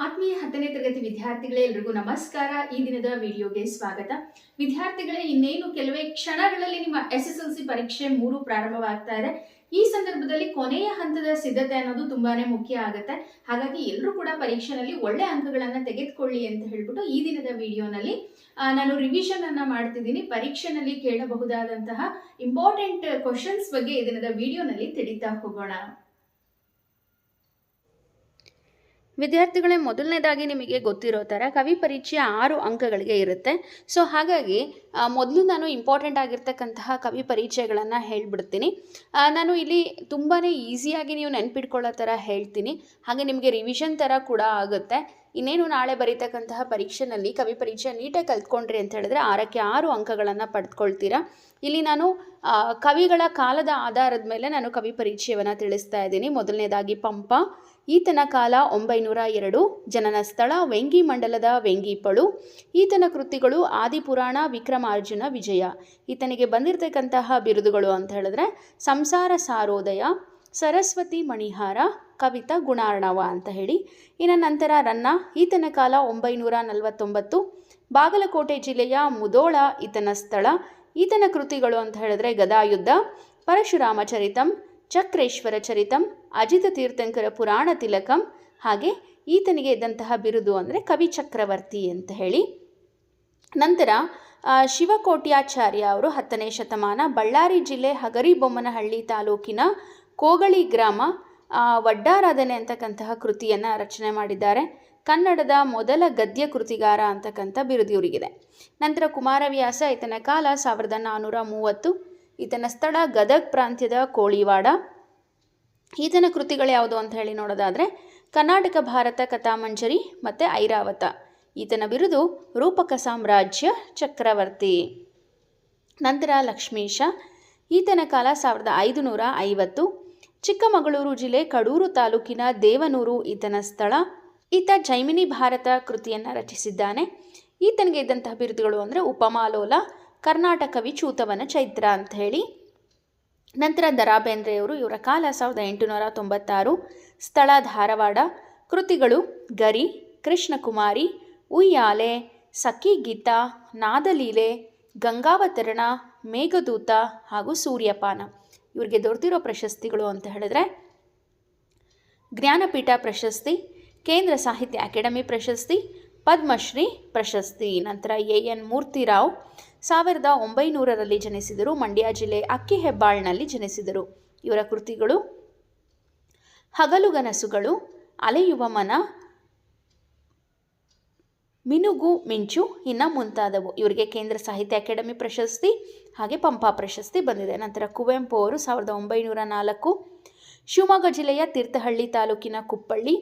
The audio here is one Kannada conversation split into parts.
ಆತ್ಮೀಯ 10ನೇ ತರಗತಿ ವಿದ್ಯಾರ್ಥಿಗಳೇ, ಎಲ್ರಿಗೂ ನಮಸ್ಕಾರ. ಈ ದಿನದ ವಿಡಿಯೋಗೆ ಸ್ವಾಗತ. ವಿದ್ಯಾರ್ಥಿಗಳೇ, ಇನ್ನೇನು ಕೆಲವೇ ಕ್ಷಣಗಳಲ್ಲಿ ನಿಮ್ಮ SSLC ಪರೀಕ್ಷೆ 3 ಪ್ರಾರಂಭವಾಗ್ತಾ ಇದೆ. ಈ ಸಂದರ್ಭದಲ್ಲಿ ಕೊನೆಯ ಹಂತದ ಸಿದ್ಧತೆ ಅನ್ನೋದು ತುಂಬಾನೇ ಮುಖ್ಯ ಆಗುತ್ತೆ. ಹಾಗಾಗಿ ಎಲ್ಲರೂ ಕೂಡ ಪರೀಕ್ಷೆನಲ್ಲಿ ಒಳ್ಳೆ ಅಂಕಗಳನ್ನ ತೆಗೆದುಕೊಳ್ಳಿ ಅಂತ ಹೇಳ್ಬಿಟ್ಟು ಈ ದಿನದ ವಿಡಿಯೋನಲ್ಲಿ ನಾನು ರಿವಿಷನ್ ಅನ್ನ ಮಾಡ್ತಿದ್ದೀನಿ. ಪರೀಕ್ಷೆನಲ್ಲಿ ಕೇಳಬಹುದಾದಂತಹ ಇಂಪಾರ್ಟೆಂಟ್ ಕ್ವಶನ್ಸ್ ಬಗ್ಗೆ ಈ ದಿನದ ವಿಡಿಯೋನಲ್ಲಿ ತಿಳಿತಾ ಹೋಗೋಣ. ವಿದ್ಯಾರ್ಥಿಗಳೇ, ಮೊದಲನೇದಾಗಿ ನಿಮಗೆ ಗೊತ್ತಿರೋ ಥರ ಕವಿ ಪರೀಕ್ಷೆ 6 ಅಂಕಗಳಿಗೆ ಇರುತ್ತೆ. ಸೊ ಹಾಗಾಗಿ ಮೊದಲು ನಾನು ಇಂಪಾರ್ಟೆಂಟ್ ಆಗಿರ್ತಕ್ಕಂತಹ ಕವಿ ಪರೀಕ್ಷೆಗಳನ್ನು ಹೇಳ್ಬಿಡ್ತೀನಿ. ನಾನು ಇಲ್ಲಿ ತುಂಬಾ ಈಸಿಯಾಗಿ ನೀವು ನೆನ್ಪಿಟ್ಕೊಳ್ಳೋ ಥರ ಹೇಳ್ತೀನಿ. ಹಾಗೆ ನಿಮಗೆ ರಿವಿಷನ್ ಥರ ಕೂಡ ಆಗುತ್ತೆ. ಇನ್ನೇನು ನಾಳೆ ಬರೀತಕ್ಕಂತಹ ಪರೀಕ್ಷೆನಲ್ಲಿ ಕವಿ ಪರೀಕ್ಷೆ ನೀಟಾಗಿ ಕಲ್ತ್ಕೊಂಡ್ರಿ ಅಂತ ಹೇಳಿದ್ರೆ 6ಕ್ಕೆ 6 ಅಂಕಗಳನ್ನು ಪಡೆದುಕೊಳ್ತೀರಾ. ಇಲ್ಲಿ ನಾನು ಕವಿಗಳ ಕಾಲದ ಆಧಾರದ ಮೇಲೆ ನಾನು ಕವಿ ಪರಿಚಯವನ್ನು ತಿಳಿಸ್ತಾ ಇದ್ದೀನಿ. ಮೊದಲನೇದಾಗಿ ಪಂಪ. ಈತನ ಕಾಲ 902, ಜನನ ಸ್ಥಳ ವೆಂಗಿ ಮಂಡಲದ ವೆಂಗಿಪಳು. ಈತನ ಕೃತಿಗಳು ಆದಿಪುರಾಣ, ವಿಕ್ರಮಾರ್ಜುನ, ವಿಜಯ. ಈತನಿಗೆ ಬಂದಿರತಕ್ಕಂತಹ ಬಿರುದುಗಳು ಅಂತ ಹೇಳಿದ್ರೆ ಸಂಸಾರ ಸಾರೋದಯ, ಸರಸ್ವತಿ ಮಣಿಹಾರ, ಕವಿತಾ ಗುಣಾರ್ಣವ ಅಂತ ಹೇಳಿ. ಇನ್ನು ನಂತರ ರನ್ನ. ಈತನ ಕಾಲ 949, ಬಾಗಲಕೋಟೆ ಜಿಲ್ಲೆಯ ಮುದೋಳ ಈತನ ಸ್ಥಳ. ಈತನ ಕೃತಿಗಳು ಅಂತ ಹೇಳಿದ್ರೆ ಗದಾಯುದ್ಧ, ಪರಶುರಾಮ ಚರಿತಂ, ಚಕ್ರೇಶ್ವರ ಚರಿತಂ, ಅಜಿತ ತೀರ್ಥಂಕರ ಪುರಾಣ ತಿಲಕಂ. ಹಾಗೆ ಈತನಿಗೆ ಇದ್ದಂತಹ ಬಿರುದು ಅಂದರೆ ಕವಿ ಚಕ್ರವರ್ತಿ ಅಂತ ಹೇಳಿ. ನಂತರ ಶಿವಕೋಟ್ಯಾಚಾರ್ಯ ಅವರು 10ನೇ ಶತಮಾನ, ಬಳ್ಳಾರಿ ಜಿಲ್ಲೆ ಹಗರಿಬೊಮ್ಮನಹಳ್ಳಿ ತಾಲೂಕಿನ ಕೋಗಳಿ ಗ್ರಾಮ, ವಡ್ಡಾರಾಧನೆ ಅಂತಕ್ಕಂತಹ ಕೃತಿಯನ್ನು ರಚನೆ ಮಾಡಿದ್ದಾರೆ. ಕನ್ನಡದ ಮೊದಲ ಗದ್ಯ ಕೃತಿಗಾರ ಅಂತಕ್ಕಂಥ ಬಿರುದು ಇವರಿಗಿದೆ. ನಂತರ ಕುಮಾರವ್ಯಾಸ. ಈತನ ಕಾಲ 1430, ಈತನ ಸ್ಥಳ ಗದಗ್ ಪ್ರಾಂತ್ಯದ ಕೋಳಿವಾಡ. ಈತನ ಕೃತಿಗಳು ಯಾವುದು ಅಂತ ಹೇಳಿ ನೋಡೋದಾದರೆ ಕರ್ನಾಟಕ ಭಾರತ ಕಥಾಮಂಜರಿ ಮತ್ತು ಐರಾವತ. ಈತನ ಬಿರುದು ರೂಪಕ ಸಾಮ್ರಾಜ್ಯ ಚಕ್ರವರ್ತಿ. ನಂತರ ಲಕ್ಷ್ಮೀಶ. ಈತನ ಕಾಲ 1550, ಚಿಕ್ಕಮಗಳೂರು ಜಿಲ್ಲೆ ಕಡೂರು ತಾಲೂಕಿನ ದೇವನೂರು ಈತನ ಸ್ಥಳ. ಈತ ಜೈಮಿನಿ ಭಾರತ ಕೃತಿಯನ್ನು ರಚಿಸಿದ್ದಾನೆ. ಈತನಿಗೆ ಇದ್ದಂತಹ ಬಿರುದುಗಳು ಅಂದರೆ ಉಪಮಾಲೋಲ, ಕರ್ನಾಟಕ ವಿಚೂತವನ ಚೈತ್ರ ಅಂತ ಹೇಳಿ. ನಂತರ ದರಾ ಬೇಂದ್ರೆಯವರು. ಇವರ ಕಾಲ 1896, ಸ್ಥಳ ಧಾರವಾಡ. ಕೃತಿಗಳು ಗರಿ, ಕೃಷ್ಣಕುಮಾರಿ, ಉಯ್ಯಾಲೆ, ಸಖಿ ಗೀತ, ನಾದಲೀಲೆ, ಗಂಗಾವತರಣ, ಮೇಘದೂತ ಹಾಗೂ ಸೂರ್ಯಪಾನ. ಇವರಿಗೆ ದೊರೆತಿರೋ ಪ್ರಶಸ್ತಿಗಳು ಅಂತ ಹೇಳಿದ್ರೆ ಜ್ಞಾನಪೀಠ ಪ್ರಶಸ್ತಿ, ಕೇಂದ್ರ ಸಾಹಿತ್ಯ ಅಕಾಡೆಮಿ ಪ್ರಶಸ್ತಿ, ಪದ್ಮಶ್ರೀ ಪ್ರಶಸ್ತಿ. ನಂತರ AN ಮೂರ್ತಿರಾವ್ 1900ರಲ್ಲಿ ಜನಿಸಿದರು. ಮಂಡ್ಯ ಜಿಲ್ಲೆ ಅಕ್ಕಿಹೆಬ್ಬಾಳ್ನಲ್ಲಿ ಜನಿಸಿದರು. ಇವರ ಕೃತಿಗಳು ಹಗಲುಗನಸುಗಳು, ಅಲೆಯುವ ಮನ, ಮಿನುಗು ಮಿಂಚು ಇನ್ನು ಮುಂತಾದವು. ಇವರಿಗೆ ಕೇಂದ್ರ ಸಾಹಿತ್ಯ ಅಕಾಡೆಮಿ ಪ್ರಶಸ್ತಿ ಹಾಗೆ ಪಂಪ ಪ್ರಶಸ್ತಿ ಬಂದಿದೆ. ನಂತರ ಕುವೆಂಪು ಅವರು 1904, ಶಿವಮೊಗ್ಗ ಜಿಲ್ಲೆಯ ತೀರ್ಥಹಳ್ಳಿ ತಾಲೂಕಿನ ಕುಪ್ಪಳ್ಳಿ.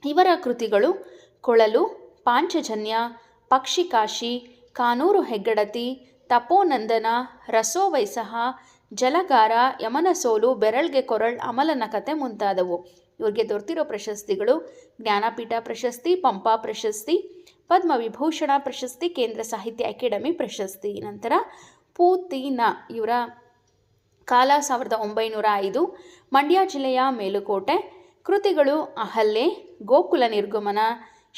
ಇವರ ಕೃತಿಗಳು ಕೊಳಲು, ಪಾಂಚಜನ್ಯ, ಪಕ್ಷಿಕಾಶಿ, ಕಾನೂರು ಹೆಗ್ಗಡತಿ, ತಪೋನಂದನ, ರಸೋವೈಸಹ, ಜಲಗಾರ, ಯಮನಸೋಲು, ಬೆರಳ್ಗೆ ಕೊರಳ್, ಅಮಲನ ಕತೆ ಮುಂತಾದವು. ಇವರಿಗೆ ದೊರೆತಿರೋ ಪ್ರಶಸ್ತಿಗಳು ಜ್ಞಾನಪೀಠ ಪ್ರಶಸ್ತಿ, ಪಂಪ ಪ್ರಶಸ್ತಿ, ಪದ್ಮವಿಭೂಷಣ ಪ್ರಶಸ್ತಿ, ಕೇಂದ್ರ ಸಾಹಿತ್ಯ ಅಕಾಡೆಮಿ ಪ್ರಶಸ್ತಿ. ನಂತರ ಪೂತಿನ. ಇವರ ಕಾಲ 1905, ಮಂಡ್ಯ ಜಿಲ್ಲೆಯ ಮೇಲುಕೋಟೆ. ಕೃತಿಗಳು ಅಹಲ್ಯೆ, ಗೋಕುಲ ನಿರ್ಗಮನ,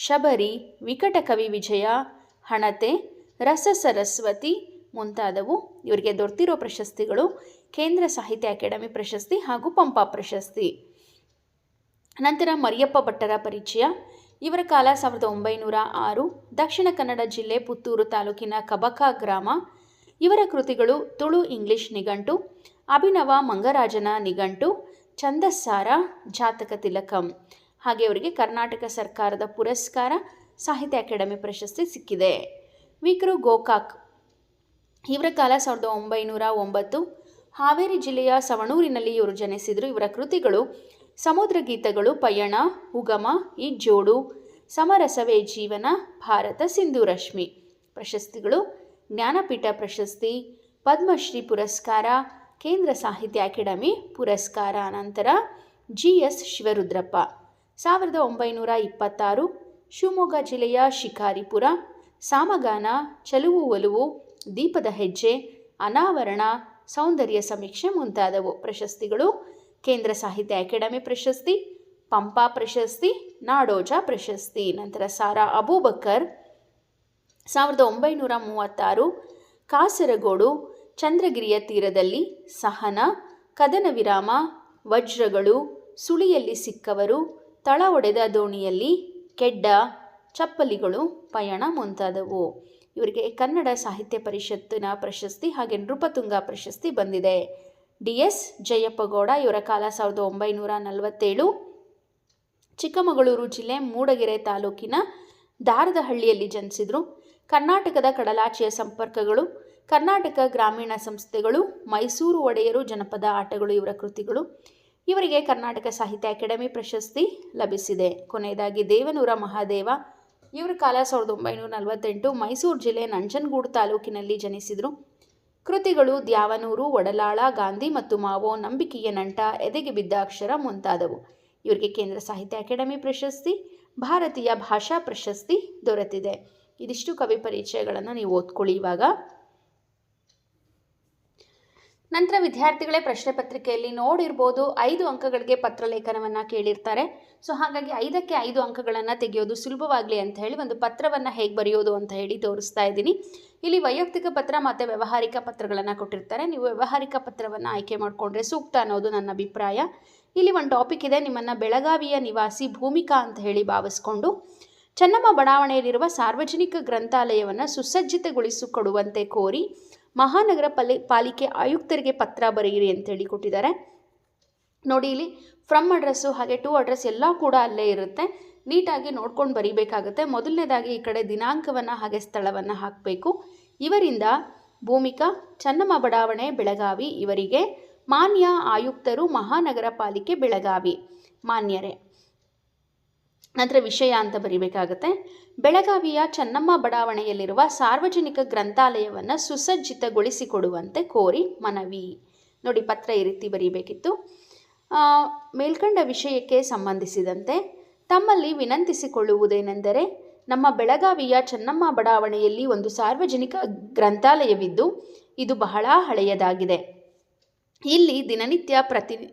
ಶಬರಿ, ವಿಕಟ ಕವಿ ವಿಜಯ, ಹಣತೆ, ರಸ ಸರಸ್ವತಿ ಮುಂತಾದವು. ಇವರಿಗೆ ದೊರೆತಿರೋ ಪ್ರಶಸ್ತಿಗಳು ಕೇಂದ್ರ ಸಾಹಿತ್ಯ ಅಕಾಡೆಮಿ ಪ್ರಶಸ್ತಿ ಹಾಗೂ ಪಂಪ ಪ್ರಶಸ್ತಿ. ನಂತರ ಮರಿಯಪ್ಪ ಭಟ್ಟರ ಪರಿಚಯ. ಇವರ ಕಾಲ 1906, ದಕ್ಷಿಣ ಕನ್ನಡ ಜಿಲ್ಲೆ ಪುತ್ತೂರು ತಾಲೂಕಿನ ಕಬಕ ಗ್ರಾಮ. ಇವರ ಕೃತಿಗಳು ತುಳು ಇಂಗ್ಲಿಷ್ ನಿಘಂಟು, ಅಭಿನವ ಮಂಗರಾಜನ ನಿಘಂಟು, ಛಂದಸ್ಸಾರ, ಜಾತಕ ತಿಲಕಂ. ಹಾಗೆ ಇವರಿಗೆ ಕರ್ನಾಟಕ ಸರ್ಕಾರದ ಪುರಸ್ಕಾರ, ಸಾಹಿತ್ಯ ಅಕಾಡೆಮಿ ಪ್ರಶಸ್ತಿ ಸಿಕ್ಕಿದೆ. ವಿಕ್ರು ಗೋಕಾಕ್. ಇವರ ಕಾಲ 1909, ಹಾವೇರಿ ಜಿಲ್ಲೆಯ ಸವಣೂರಿನಲ್ಲಿ ಇವರು ಜನಿಸಿದರು. ಇವರ ಕೃತಿಗಳು ಸಮುದ್ರ ಗೀತಗಳು, ಪಯಣ, ಉಗಮ, ಈಜ್ಜೋಡು, ಸಮರಸವೇ ಜೀವನ, ಭಾರತ, ಸಿಂಧು ರಶ್ಮಿ. ಪ್ರಶಸ್ತಿಗಳು ಜ್ಞಾನಪೀಠ ಪ್ರಶಸ್ತಿ, ಪದ್ಮಶ್ರೀ ಪುರಸ್ಕಾರ, ಕೇಂದ್ರ ಸಾಹಿತ್ಯ ಅಕಾಡೆಮಿ ಪುರಸ್ಕಾರ. ನಂತರ GS ಶಿವರುದ್ರಪ್ಪ 1926, ಶಿವಮೊಗ್ಗ ಜಿಲ್ಲೆಯ ಶಿಕಾರಿಪುರ. ಸಾಮಗಾನ, ಚಲುವು ಒಲುವು, ದೀಪದ ಹೆಜ್ಜೆ, ಅನಾವರಣ, ಸೌಂದರ್ಯ ಸಮೀಕ್ಷೆ ಮುಂತಾದವು. ಪ್ರಶಸ್ತಿಗಳು ಕೇಂದ್ರ ಸಾಹಿತ್ಯ ಅಕಾಡೆಮಿ ಪ್ರಶಸ್ತಿ, ಪಂಪಾ ಪ್ರಶಸ್ತಿ, ನಾಡೋಜ ಪ್ರಶಸ್ತಿ. ನಂತರ ಸಾರಾ ಅಬೂಬಕರ್ 1936, ಕಾಸರಗೋಡು, ಚಂದ್ರಗಿರಿಯ ತೀರದಲ್ಲಿ, ಸಹನ, ಕದನ ವಿರಾಮ, ವಜ್ರಗಳು, ಸುಳಿಯಲ್ಲಿ ಸಿಕ್ಕವರು, ತಳ ಒಡೆದ ದೋಣಿಯಲ್ಲಿ, ಕೆಡ್ಡ, ಚಪ್ಪಲಿಗಳು, ಪಯಣ ಮುಂತಾದವು. ಇವರಿಗೆ ಕನ್ನಡ ಸಾಹಿತ್ಯ ಪರಿಷತ್ತಿನ ಪ್ರಶಸ್ತಿ ಹಾಗೆ ನೃಪತುಂಗ ಪ್ರಶಸ್ತಿ ಬಂದಿದೆ. DS ಜಯಪ್ಪಗೌಡ, ಇವರ ಕಾಲ 1947, ಚಿಕ್ಕಮಗಳೂರು ಜಿಲ್ಲೆ ಮೂಡಗೆರೆ ತಾಲೂಕಿನ ದಾರದಹಳ್ಳಿಯಲ್ಲಿ ಜನಿಸಿದರು. ಕರ್ನಾಟಕದ ಕಡಲಾಚೆಯ ಸಂಪರ್ಕಗಳು, ಕರ್ನಾಟಕ ಗ್ರಾಮೀಣ ಸಂಸ್ಥೆಗಳು, ಮೈಸೂರು ಒಡೆಯರು, ಜನಪದ ಆಟಗಳು ಇವರ ಕೃತಿಗಳು. ಇವರಿಗೆ ಕರ್ನಾಟಕ ಸಾಹಿತ್ಯ ಅಕಾಡೆಮಿ ಪ್ರಶಸ್ತಿ ಲಭಿಸಿದೆ. ಕೊನೆಯದಾಗಿ ದೇವನೂರ ಮಹಾದೇವ, ಇವರ ಕಾಲ 1948, ಮೈಸೂರು ಜಿಲ್ಲೆ ನಂಜನಗೂಡು ತಾಲೂಕಿನಲ್ಲಿ ಜನಿಸಿದರು. ಕೃತಿಗಳು ದ್ಯಾವನೂರು, ಒಡಲಾಳ, ಗಾಂಧಿ ಮತ್ತು ಮಾವೋ, ನಂಬಿಕೆಯ ನಂಟ, ಎದೆಗೆ ಬಿದ್ದ ಅಕ್ಷರ ಮುಂತಾದವು. ಇವರಿಗೆ ಕೇಂದ್ರ ಸಾಹಿತ್ಯ ಅಕಾಡೆಮಿ ಪ್ರಶಸ್ತಿ, ಭಾರತೀಯ ಭಾಷಾ ಪ್ರಶಸ್ತಿ ದೊರೆತಿದೆ. ಇದಿಷ್ಟು ಕವಿ ಪರಿಚಯಗಳನ್ನು ನೀವು ಓದ್ಕೊಳ್ಳಿ. ಇವಾಗ ನಂತರ ವಿದ್ಯಾರ್ಥಿಗಳೇ ಪ್ರಶ್ನೆ ಪತ್ರಿಕೆಯಲ್ಲಿ ನೋಡಿರ್ಬೋದು 5 ಅಂಕಗಳಿಗೆ ಪತ್ರಲೇಖನವನ್ನು ಕೇಳಿರ್ತಾರೆ. ಸೊ ಹಾಗಾಗಿ 5ಕ್ಕೆ 5 ಅಂಕಗಳನ್ನು ತೆಗೆಯೋದು ಸುಲಭವಾಗಲಿ ಅಂತ ಹೇಳಿ ಒಂದು ಪತ್ರವನ್ನು ಹೇಗೆ ಬರೆಯೋದು ಅಂತ ಹೇಳಿ ತೋರಿಸ್ತಾ ಇದ್ದೀನಿ. ಇಲ್ಲಿ ವೈಯಕ್ತಿಕ ಪತ್ರ ಮತ್ತು ವ್ಯಾವಹಾರಿಕ ಪತ್ರಗಳನ್ನು ಕೊಟ್ಟಿರ್ತಾರೆ. ನೀವು ವ್ಯಾವಹಾರಿಕ ಪತ್ರವನ್ನು ಆಯ್ಕೆ ಮಾಡಿಕೊಂಡ್ರೆ ಸೂಕ್ತ ಅನ್ನೋದು ನನ್ನ ಅಭಿಪ್ರಾಯ. ಇಲ್ಲಿ ಒಂದು ಟಾಪಿಕ್ ಇದೆ, ನಿಮ್ಮನ್ನು ಬೆಳಗಾವಿಯ ನಿವಾಸಿ ಭೂಮಿಕಾ ಅಂತ ಹೇಳಿ ಭಾವಿಸ್ಕೊಂಡು ಚೆನ್ನಮ್ಮ ಬಡಾವಣೆಯಲ್ಲಿರುವ ಸಾರ್ವಜನಿಕ ಗ್ರಂಥಾಲಯವನ್ನು ಸುಸಜ್ಜಿತಗೊಳಿಸಿಕೊಡುವಂತೆ ಕೋರಿ ಮಹಾನಗರ ಪಾಲಿಕೆ ಆಯುಕ್ತರಿಗೆ ಪತ್ರ ಬರೆಯಿರಿ ಅಂತೇಳಿ ಕೊಟ್ಟಿದ್ದಾರೆ. ನೋಡಿ, ಇಲ್ಲಿ ಫ್ರಮ್ ಅಡ್ರೆಸ್ಸು ಹಾಗೆ ಟು ಅಡ್ರೆಸ್ ಎಲ್ಲ ಕೂಡ ಅಲ್ಲೇ ಇರುತ್ತೆ. ನೀಟಾಗಿ ನೋಡ್ಕೊಂಡು ಬರೀಬೇಕಾಗುತ್ತೆ. ಮೊದಲನೇದಾಗಿ ಈ ಕಡೆ ದಿನಾಂಕವನ್ನು ಹಾಗೆ ಸ್ಥಳವನ್ನು ಹಾಕಬೇಕು. ಇವರಿಂದ ಭೂಮಿಕಾ, ಚೆನ್ನಮ್ಮ ಬಡಾವಣೆ, ಬೆಳಗಾವಿ, ಇವರಿಗೆ ಮಾನ್ಯ ಆಯುಕ್ತರು, ಮಹಾನಗರ ಪಾಲಿಕೆ ಬೆಳಗಾವಿ, ಮಾನ್ಯರೇ. ನಂತರ ವಿಷಯ ಅಂತ ಬರೀಬೇಕಾಗುತ್ತೆ. ಬೆಳಗಾವಿಯ ಚೆನ್ನಮ್ಮ ಬಡಾವಣೆಯಲ್ಲಿರುವ ಸಾರ್ವಜನಿಕ ಗ್ರಂಥಾಲಯವನ್ನು ಸುಸಜ್ಜಿತಗೊಳಿಸಿಕೊಡುವಂತೆ ಕೋರಿ ಮನವಿ. ನೋಡಿ, ಪತ್ರ ಈ ರೀತಿ ಬರೀಬೇಕಿತ್ತು. ಮೇಲ್ಕಂಡ ವಿಷಯಕ್ಕೆ ಸಂಬಂಧಿಸಿದಂತೆ ತಮ್ಮಲ್ಲಿ ವಿನಂತಿಸಿಕೊಳ್ಳುವುದೇನೆಂದರೆ, ನಮ್ಮ ಬೆಳಗಾವಿಯ ಚೆನ್ನಮ್ಮ ಬಡಾವಣೆಯಲ್ಲಿ ಒಂದು ಸಾರ್ವಜನಿಕ ಗ್ರಂಥಾಲಯವಿದ್ದು ಇದು ಬಹಳ ಹಳೆಯದಾಗಿದೆ. ಇಲ್ಲಿ ದಿನನಿತ್ಯ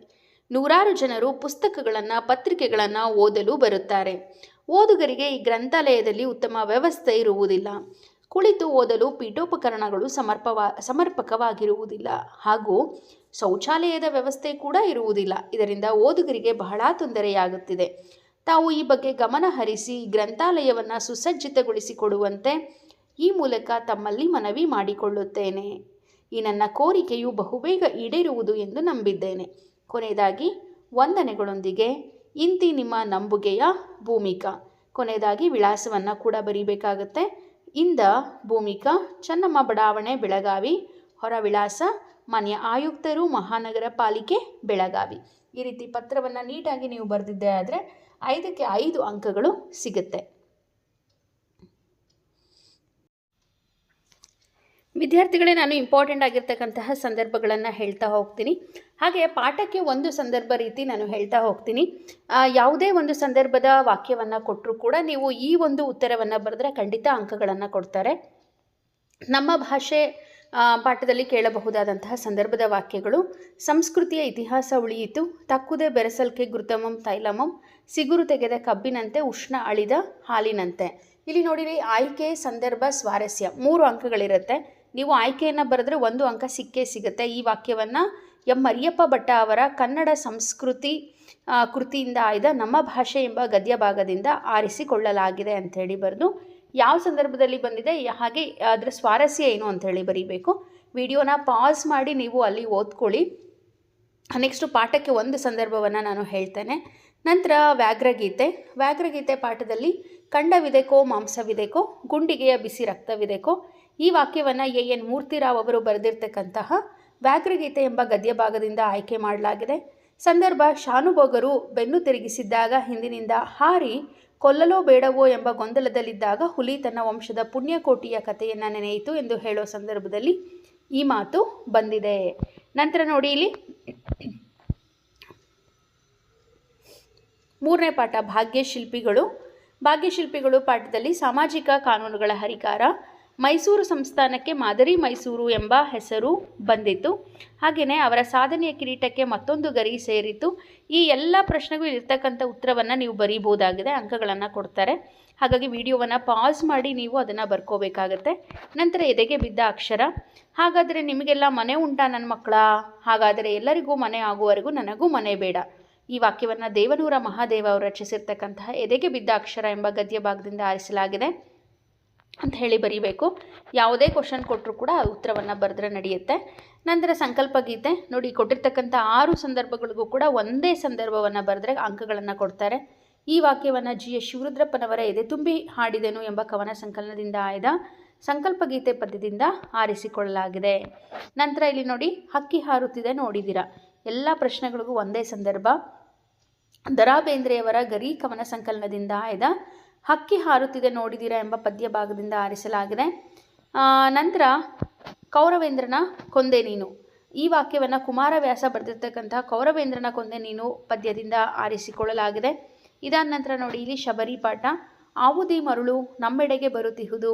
ನೂರಾರು ಜನರು ಪುಸ್ತಕಗಳನ್ನು, ಪತ್ರಿಕೆಗಳನ್ನು ಓದಲು ಬರುತ್ತಾರೆ. ಓದುಗರಿಗೆ ಈ ಗ್ರಂಥಾಲಯದಲ್ಲಿ ಉತ್ತಮ ವ್ಯವಸ್ಥೆ ಇರುವುದಿಲ್ಲ. ಕುಳಿತು ಓದಲು ಪೀಠೋಪಕರಣಗಳು ಸಮರ್ಪಕವಾಗಿರುವುದಿಲ್ಲ ಹಾಗೂ ಶೌಚಾಲಯದ ವ್ಯವಸ್ಥೆ ಕೂಡ ಇರುವುದಿಲ್ಲ. ಇದರಿಂದ ಓದುಗರಿಗೆ ಬಹಳ ತೊಂದರೆಯಾಗುತ್ತಿದೆ. ತಾವು ಈ ಬಗ್ಗೆ ಗಮನ ಹರಿಸಿ ಗ್ರಂಥಾಲಯವನ್ನು ಸುಸಜ್ಜಿತಗೊಳಿಸಿಕೊಡುವಂತೆ ಈ ಮೂಲಕ ತಮ್ಮಲ್ಲಿ ಮನವಿ ಮಾಡಿಕೊಳ್ಳುತ್ತೇನೆ. ಈ ನನ್ನ ಕೋರಿಕೆಯು ಬಹುಬೇಗ ಈಡೇರುವುದು ಎಂದು ನಂಬಿದ್ದೇನೆ. ಕೊನೆಯದಾಗಿ ವಂದನೆಗಳೊಂದಿಗೆ ಇಂತಿ ನಿಮ್ಮ ನಂಬುಗೆಯ ಭೂಮಿಕಾ. ಕೊನೆಯದಾಗಿ ವಿಳಾಸವನ್ನು ಕೂಡ ಬರೀಬೇಕಾಗುತ್ತೆ. ಇಂದ ಭೂಮಿಕಾ, ಚೆನ್ನಮ್ಮ ಬಡಾವಣೆ, ಬೆಳಗಾವಿ, ಹೊರ ವಿಳಾಸ ಮಾನ್ಯ ಆಯುಕ್ತರು, ಮಹಾನಗರ ಪಾಲಿಕೆ ಬೆಳಗಾವಿ. ಈ ರೀತಿ ಪತ್ರವನ್ನು ನೀಟಾಗಿ ನೀವು ಬರೆದಿದ್ದೇ ಆದರೆ 5ಕ್ಕೆ 5 ಅಂಕಗಳು ಸಿಗುತ್ತೆ. ವಿದ್ಯಾರ್ಥಿಗಳೇ, ನಾನು ಇಂಪಾರ್ಟೆಂಟ್ ಆಗಿರ್ತಕ್ಕಂತಹ ಸಂದರ್ಭಗಳನ್ನು ಹೇಳ್ತಾ ಹೋಗ್ತೀನಿ. ಹಾಗೆ ಪಾಠಕ್ಕೆ ಒಂದು ಸಂದರ್ಭ ರೀತಿ ನಾನು ಹೇಳ್ತಾ ಹೋಗ್ತೀನಿ. ಯಾವುದೇ ಒಂದು ಸಂದರ್ಭದ ವಾಕ್ಯವನ್ನು ಕೊಟ್ಟರೂ ಕೂಡ ನೀವು ಈ ಒಂದು ಉತ್ತರವನ್ನು ಬರೆದ್ರೆ ಖಂಡಿತ ಅಂಕಗಳನ್ನು ಕೊಡ್ತಾರೆ. ನಮ್ಮ ಭಾಷೆ ಪಾಠದಲ್ಲಿ ಕೇಳಬಹುದಾದಂತಹ ಸಂದರ್ಭದ ವಾಕ್ಯಗಳು: ಸಂಸ್ಕೃತಿಯ ಇತಿಹಾಸ ಉಳಿಯಿತು, ತಕ್ಕುದೇ ಬೆರಸಲ್ಕೆ ಘೃತಮಂ ತೈಲಮಂ, ಸಿಗುರು ತೆಗೆದ ಕಬ್ಬಿನಂತೆ, ಉಷ್ಣ ಅಳಿದ ಹಾಲಿನಂತೆ. ಇಲ್ಲಿ ನೋಡಿರಿ, ಆಯ್ಕೆ, ಸಂದರ್ಭ, ಸ್ವಾರಸ್ಯ 3 ಅಂಕಗಳಿರುತ್ತೆ. ನೀವು ಆಯ್ಕೆಯನ್ನು ಬರೆದ್ರೆ 1 ಅಂಕ ಸಿಕ್ಕೇ ಸಿಗುತ್ತೆ. ಈ ವಾಕ್ಯವನ್ನು ಎಂ ಮರಿಯಪ್ಪ ಭಟ್ಟ ಅವರ ಕನ್ನಡ ಸಂಸ್ಕೃತಿ ಕೃತಿಯಿಂದ ಆಯ್ದ ನಮ್ಮ ಭಾಷೆ ಎಂಬ ಗದ್ಯ ಭಾಗದಿಂದ ಆರಿಸಿಕೊಳ್ಳಲಾಗಿದೆ ಅಂಥೇಳಿ ಬರೆದು ಯಾವ ಸಂದರ್ಭದಲ್ಲಿ ಬಂದಿದೆ ಹಾಗೆ ಅದರ ಸ್ವಾರಸ್ಯ ಏನು ಅಂಥೇಳಿ ಬರೀಬೇಕು. ವಿಡಿಯೋನ ಪಾಸ್ ಮಾಡಿ ನೀವು ಅಲ್ಲಿ ಓದ್ಕೊಳ್ಳಿ. ನೆಕ್ಸ್ಟು ಪಾಠಕ್ಕೆ ಒಂದು ಸಂದರ್ಭವನ್ನು ನಾನು ಹೇಳ್ತೇನೆ. ನಂತರ ವ್ಯಾಘ್ರಗೀತೆ ಪಾಠದಲ್ಲಿ ಖಂಡವಿದೆಕೋ ಮಾಂಸವಿದೆಕೋ, ಗುಂಡಿಗೆಯ ಬಿಸಿ ರಕ್ತವಿದೆಕೋ. ಈ ವಾಕ್ಯವನ್ನು ಎನ್ ಮೂರ್ತಿರಾವ್ ಅವರು ಬರೆದಿರ್ತಕ್ಕಂತಹ ವ್ಯಾಘ್ರಗೀತೆ ಎಂಬ ಗದ್ಯ ಭಾಗದಿಂದ ಆಯ್ಕೆ ಮಾಡಲಾಗಿದೆ. ಸಂದರ್ಭ: ಶಾನುಭೋಗರು ಬೆನ್ನು ತಿರುಗಿಸಿದ್ದಾಗ ಹಿಂದಿನಿಂದ ಹಾರಿ ಕೊಲ್ಲಲೋ ಬೇಡವೋ ಎಂಬ ಗೊಂದಲದಲ್ಲಿದ್ದಾಗ ಹುಲಿ ತನ್ನ ವಂಶದ ಪುಣ್ಯಕೋಟಿಯ ಕಥೆಯನ್ನು ನೆನೆಯಿತು ಎಂದು ಹೇಳೋ ಸಂದರ್ಭದಲ್ಲಿ ಈ ಮಾತು ಬಂದಿದೆ. ನಂತರ ನೋಡಿ, ಇಲ್ಲಿ 3ನೇ ಪಾಠ ಭಾಗ್ಯಶಿಲ್ಪಿಗಳು ಪಾಠದಲ್ಲಿ ಸಾಮಾಜಿಕ ಕಾನೂನುಗಳ ಹರಿಕಾರ, ಮೈಸೂರು ಸಂಸ್ಥಾನಕ್ಕೆ ಮಾದರಿ ಮೈಸೂರು ಎಂಬ ಹೆಸರು ಬಂದಿತ್ತು. ಹಾಗೆಯೇ ಅವರ ಸಾಧನೆಯ ಕಿರೀಟಕ್ಕೆ ಮತ್ತೊಂದು ಗರಿ ಸೇರಿತು. ಈ ಎಲ್ಲ ಪ್ರಶ್ನೆಗೂ ಇರ್ತಕ್ಕಂಥ ಉತ್ತರವನ್ನು ನೀವು ಬರೀಬೋದಾಗಿದೆ. ಅಂಕಗಳನ್ನು ಕೊಡ್ತಾರೆ. ಹಾಗಾಗಿ ವಿಡಿಯೋವನ್ನು ಪಾಸ್ ಮಾಡಿ ನೀವು ಅದನ್ನು ಬರ್ಕೋಬೇಕಾಗತ್ತೆ. ನಂತರ ಎದೆಗೆ ಬಿದ್ದ ಅಕ್ಷರ. ಹಾಗಾದರೆ ನಿಮಗೆಲ್ಲ ಮನೆ ಉಂಟಾ ನನ್ನ ಮಕ್ಕಳ? ಹಾಗಾದರೆ ಎಲ್ಲರಿಗೂ ಮನೆ ಆಗುವವರೆಗೂ ನನಗೂ ಮನೆ ಬೇಡ. ಈ ವಾಕ್ಯವನ್ನು ದೇವನೂರ ಮಹಾದೇವ ಅವರು ರಚಿಸಿರ್ತಕ್ಕಂತಹ ಎದೆಗೆ ಬಿದ್ದ ಅಕ್ಷರ ಎಂಬ ಗದ್ಯ ಭಾಗದಿಂದ ಆರಿಸಲಾಗಿದೆ ಅಂತ ಹೇಳಿ ಬರೀಬೇಕು. ಯಾವುದೇ ಕ್ವಶನ್ ಕೊಟ್ಟರು ಕೂಡ ಆ ಉತ್ತರವನ್ನು ಬರೆದ್ರೆ ನಡೆಯುತ್ತೆ. ನಂತರ ಸಂಕಲ್ಪ ಗೀತೆ ನೋಡಿ, ಕೊಟ್ಟಿರ್ತಕ್ಕಂಥ 6 ಸಂದರ್ಭಗಳಿಗೂ ಕೂಡ ಒಂದೇ ಸಂದರ್ಭವನ್ನು ಬರೆದ್ರೆ ಅಂಕಗಳನ್ನು ಕೊಡ್ತಾರೆ. ಈ ವಾಕ್ಯವನ್ನು GS ಶಿವರುದ್ರಪ್ಪನವರ ಎದೆ ತುಂಬಿ ಹಾಡಿದೆನು ಎಂಬ ಕವನ ಸಂಕಲನದಿಂದ ಆಯ್ದ ಸಂಕಲ್ಪ ಗೀತೆ ಪದ್ಯದಿಂದ ಆರಿಸಿಕೊಳ್ಳಲಾಗಿದೆ. ನಂತರ ಇಲ್ಲಿ ನೋಡಿ, ಹಕ್ಕಿ ಹಾರುತ್ತಿದೆ ನೋಡಿದಿರ. ಎಲ್ಲ ಪ್ರಶ್ನೆಗಳಿಗೂ ಒಂದೇ ಸಂದರ್ಭ. ದರಾ ಬೇಂದ್ರೆಯವರ ಗರಿ ಕವನ ಸಂಕಲನದಿಂದ ಆಯ್ದ ಹಕ್ಕಿ ಹಾರುತ್ತಿದೆ ನೋಡಿದಿರ ಎಂಬ ಪದ್ಯ ಭಾಗದಿಂದ ಆರಿಸಲಾಗಿದೆ. ನಂತರ ಕೌರವೇಂದ್ರನ ಕೊಂದೆ ನೀನು. ಈ ವಾಕ್ಯವನ್ನು ಕುಮಾರವ್ಯಾಸ ಬರೆದಿರ್ತಕ್ಕಂಥ ಕೌರವೇಂದ್ರನ ಕೊಂದೆ ನೀನು ಪದ್ಯದಿಂದ ಆರಿಸಿಕೊಳ್ಳಲಾಗಿದೆ. ಇದಾದ ನಂತರ ನೋಡಿ, ಇಲ್ಲಿ ಶಬರಿ ಪಾಠ. ಆವುದಿ ಮರುಳು ನಮ್ಮೆಡೆಗೆ ಬರುತ್ತಿಹುದು.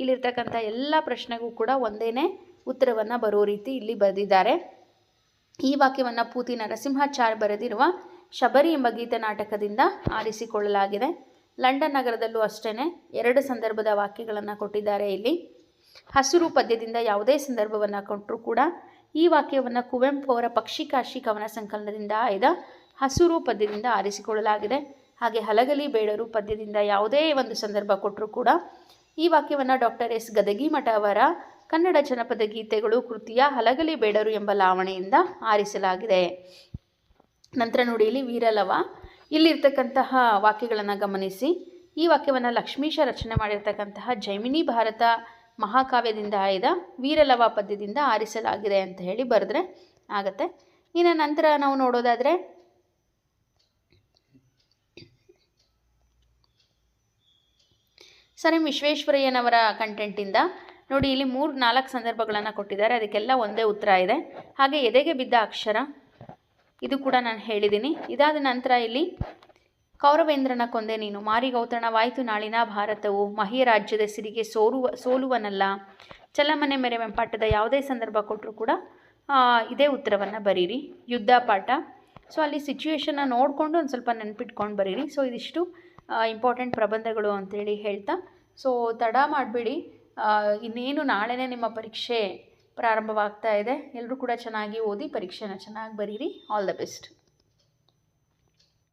ಇಲ್ಲಿರ್ತಕ್ಕಂಥ ಎಲ್ಲ ಪ್ರಶ್ನೆಗೂ ಕೂಡ ಒಂದೇ ಉತ್ತರವನ್ನು ಬರೋ ರೀತಿ ಇಲ್ಲಿ ಬರೆದಿದ್ದಾರೆ. ಈ ವಾಕ್ಯವನ್ನು ಪೂತಿ ನರಸಿಂಹಾಚಾರ್ ಬರೆದಿರುವ ಶಬರಿ ಎಂಬ ಗೀತ ನಾಟಕದಿಂದ ಆರಿಸಿಕೊಳ್ಳಲಾಗಿದೆ. ಲಂಡನ್ ನಗರದಲ್ಲೂ ಅಷ್ಟೇ 2 ಸಂದರ್ಭದ ವಾಕ್ಯಗಳನ್ನು ಕೊಟ್ಟಿದ್ದಾರೆ. ಇಲ್ಲಿ ಹಸುರು ಪದ್ಯದಿಂದ ಯಾವುದೇ ಸಂದರ್ಭವನ್ನು ಕೊಟ್ಟರೂ ಕೂಡ ಈ ವಾಕ್ಯವನ್ನು ಕುವೆಂಪು ಅವರ ಪಕ್ಷಿಕಾಶಿ ಕವನ ಸಂಕಲನದಿಂದ ಆಯ್ದ ಹಸುರು ಪದ್ಯದಿಂದ ಆರಿಸಿಕೊಳ್ಳಲಾಗಿದೆ. ಹಾಗೆ ಹಲಗಲಿ ಬೇಡರು ಪದ್ಯದಿಂದ ಯಾವುದೇ ಒಂದು ಸಂದರ್ಭ ಕೊಟ್ಟರೂ ಕೂಡ ಈ ವಾಕ್ಯವನ್ನು ಡಾಕ್ಟರ್ S ಗದಗಿಮಠ ಅವರ ಕನ್ನಡ ಜನಪದ ಗೀತೆಗಳು ಕೃತಿಯ ಹಲಗಲಿ ಬೇಡರು ಎಂಬ ಲಾವಣೆಯಿಂದ ಆರಿಸಲಾಗಿದೆ. ನಂತರ ನೋಡಿ, ಇಲ್ಲಿ ವೀರಲವ. ಇಲ್ಲಿರ್ತಕ್ಕಂತಹ ವಾಕ್ಯಗಳನ್ನು ಗಮನಿಸಿ. ಈ ವಾಕ್ಯವನ್ನು ಲಕ್ಷ್ಮೀಶ ರಚನೆ ಮಾಡಿರ್ತಕ್ಕಂತಹ ಜೈಮಿನಿ ಭಾರತ ಮಹಾಕಾವ್ಯದಿಂದ ಆಯ್ದ ವೀರಲವ ಪದ್ಯದಿಂದ ಆರಿಸಲಾಗಿದೆ ಅಂತ ಹೇಳಿ ಬರೆದ್ರೆ ಆಗತ್ತೆ. ಇನ್ನು ನಂತರ ನಾವು ನೋಡೋದಾದರೆ ಸರ್ ಎಂ ವಿಶ್ವೇಶ್ವರಯ್ಯನವರ ಕಂಟೆಂಟಿಂದ ನೋಡಿ, ಇಲ್ಲಿ 3-4 ಸಂದರ್ಭಗಳನ್ನು ಕೊಟ್ಟಿದ್ದಾರೆ. ಅದಕ್ಕೆಲ್ಲ ಒಂದೇ ಉತ್ತರ ಇದೆ. ಹಾಗೆ ಎದೆಗೆ ಬಿದ್ದ ಅಕ್ಷರ, ಇದು ಕೂಡ ನಾನು ಹೇಳಿದ್ದೀನಿ. ಇದಾದ ನಂತರ ಇಲ್ಲಿ ಕೌರವೇಂದ್ರನ ಕೊಂದೆ ನೀನು, ಮಾರಿಗೌತಣವಾಯಿತು ನಾಳಿನ ಭಾರತವು, ಮಹಿಯ ರಾಜ್ಯದ ಸಿರಿಗೆ ಸೋಲುವನಲ್ಲ, ಚಲಮನೆ ಮೆರೆ ವೆಂಪಾಟದ ಯಾವುದೇ ಸಂದರ್ಭ ಕೊಟ್ಟರು ಕೂಡ ಇದೇ ಉತ್ತರವನ್ನು ಬರೀರಿ. ಯುದ್ಧ ಪಾಠ. ಸೊ ಅಲ್ಲಿ ಸಿಚುವೇಶನ್ನ ನೋಡಿಕೊಂಡು ಒಂದು ಸ್ವಲ್ಪ ನೆನ್ಪಿಟ್ಕೊಂಡು ಬರೀರಿ. ಸೊ ಇದಿಷ್ಟು ಇಂಪಾರ್ಟೆಂಟ್ ಪ್ರಬಂಧಗಳು ಅಂತೇಳಿ ಹೇಳ್ತಾ, ಸೊ ತಡ ಮಾಡಬೇಡಿ. ಇನ್ನೇನು ನಾಳೆನೇ ನಿಮ್ಮ ಪರೀಕ್ಷೆ ಪ್ರಾರಂಭವಾಗ್ತಾ ಇದೆ. ಎಲ್ಲರೂ ಕೂಡ ಚೆನ್ನಾಗಿ ಓದಿ ಪರೀಕ್ಷೆನ ಚೆನ್ನಾಗಿ ಬರೀರಿ. All the best.